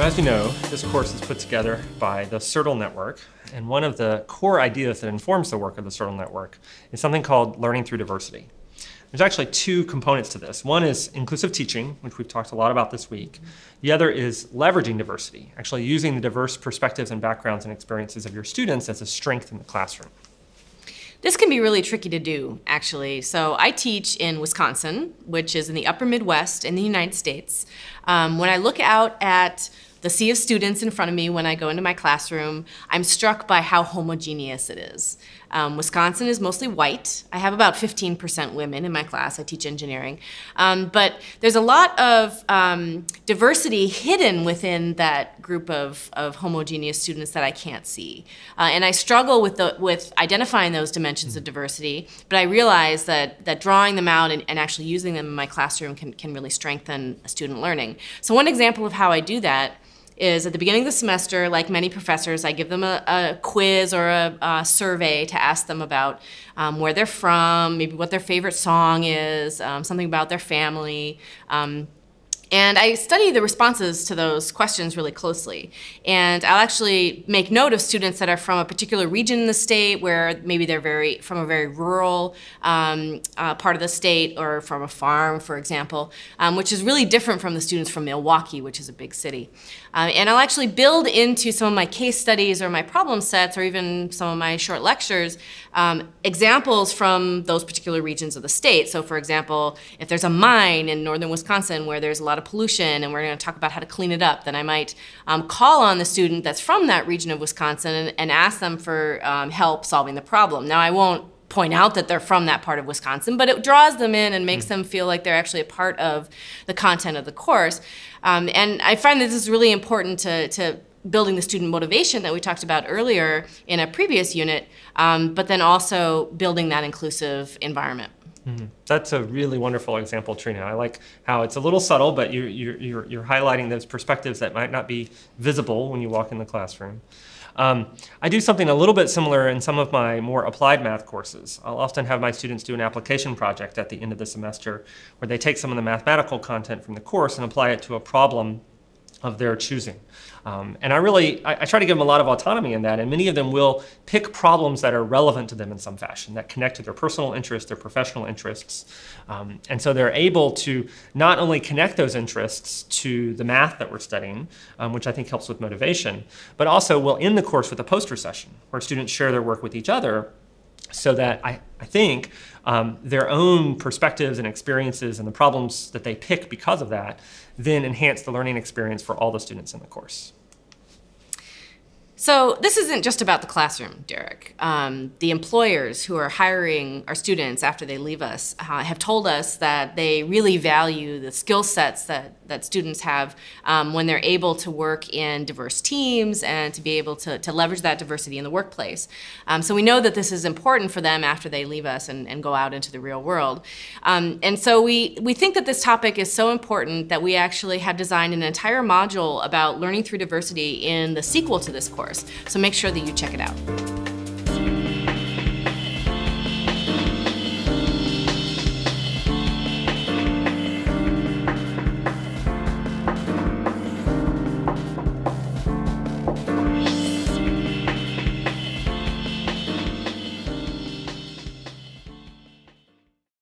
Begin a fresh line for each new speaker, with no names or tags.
So as you know, this course is put together by the CERTL Network, and one of the core ideas that informs the work of the CERTL Network is something called learning through diversity. There's actually two components to this. One is inclusive teaching, which we've talked a lot about this week. The other is leveraging diversity, actually using the diverse perspectives and backgrounds and experiences of your students as a strength in the classroom.
This can be really tricky to do, actually. So I teach in Wisconsin, which is in the upper Midwest in the United States. When I look out at the sea of students in front of me when I go into my classroom, I'm struck by how homogeneous it is. Wisconsin is mostly white. I have about 15% women in my class. I teach engineering. But there's a lot of diversity hidden within that group of homogeneous students that I can't see. And I struggle with identifying those dimensions of diversity, but I realize that drawing them out and actually using them in my classroom can really strengthen student learning. So one example of how I do that is at the beginning of the semester, like many professors, I give them a quiz or a survey to ask them about where they're from, maybe what their favorite song is, something about their family. And I study the responses to those questions really closely. And I'll actually make note of students that are from a particular region in the state where maybe they're from a very rural part of the state, or from a farm, for example, which is really different from the students from Milwaukee, which is a big city. And I'll actually build into some of my case studies or my problem sets, or even some of my short lectures, examples from those particular regions of the state. So for example, if there's a mine in northern Wisconsin where there's a lot of pollution and we're going to talk about how to clean it up, then I might call on the student that's from that region of Wisconsin and ask them for help solving the problem. Now I won't point out that they're from that part of Wisconsin, but it draws them in and makes them feel like they're actually a part of the content of the course. And I find that this is really important to building the student motivation that we talked about earlier in a previous unit, but then also building that inclusive environment.
Mm-hmm. That's a really wonderful example, Trina. I like how it's a little subtle, but you're highlighting those perspectives that might not be visible when you walk in the classroom. I do something a little bit similar in some of my more applied math courses. I'll often have my students do an application project at the end of the semester where they take some of the mathematical content from the course and apply it to a problem of their choosing. And I try to give them a lot of autonomy in that, and many of them will pick problems that are relevant to them in some fashion, that connect to their personal interests, their professional interests. And so they're able to not only connect those interests to the math that we're studying, which I think helps with motivation, but also we'll end the course with a poster session where students share their work with each other, so that I think their own perspectives and experiences and the problems that they pick because of that then enhance the learning experience for all the students in the course.
So this isn't just about the classroom, Derek. The employers who are hiring our students after they leave us have told us that they really value the skill sets that students have when they're able to work in diverse teams and to be able to leverage that diversity in the workplace. So we know that this is important for them after they leave us and go out into the real world. And so we think that this topic is so important that we actually have designed an entire module about learning through diversity in the sequel to this course. So make sure that you check it out.